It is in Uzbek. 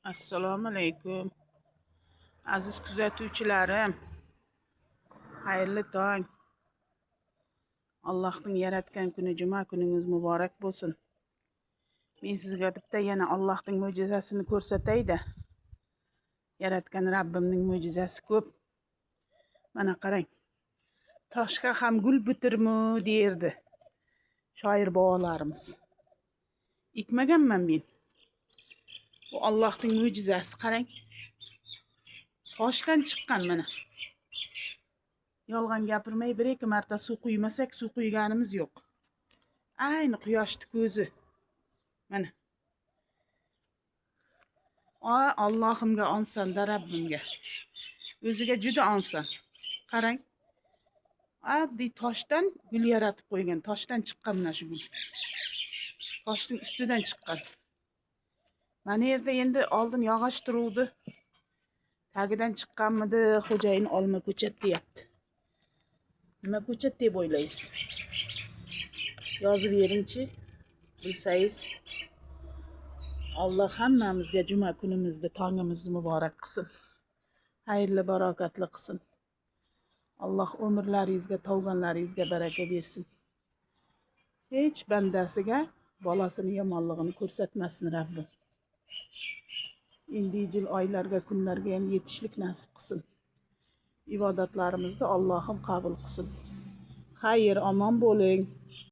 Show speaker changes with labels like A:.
A: Assalomu alaykum. Aziz kuzatuvchilarim, xayrli tong. Allohning yaratgan kuni juma kuningiz muborak bo'lsin. Men sizga bitta yana Allohning mo'jizasini ko'rsatayda. Yaratgan Rabbimning mo'jizasi ko'p. Mana qarang. Toshga ham gul bitirmi derdi shoir bobolarimiz. Ikmaganman men. Bu Allohning mo'jizasi, qarang. Toshdan chiqqan mana. Yolg'on gapirmay, bir-ikki marta suv quymasak, suv quyganimiz yo'q. Ayni quyoshning ko'zi. Mana. Allohimga onsan-da, Rabbimga. O'ziga juda onsan. Qarang. Oddiy toshdan gul yaratib qo'ygan. Toshdan chiqqan mana shu gul. Toshning ustidan chiqqan. Mana yerda endi oldin yog'och turuvdi. Tagidan chiqqanmidi, xo'jayin olma ko'chat deyapti. Nima ko'chat deb o'ylaysiz? Yozib beringchi, bilsangiz. Alloh hammamizga juma kunimizni, tongimizni muborak qilsin. Xayrli, barokatli qilsin. Alloh umrlaringizga, tug'ganlaringizga baraka bersin. Hech bandasiga bolasini yomonligini ko'rsatmasin Rabbim. Endi yil oylarga, kunlarga ham yetishlik nasib qilsin. Ibodatlarimizni Allohim qabul qilsin. Xayr, omon bo'ling.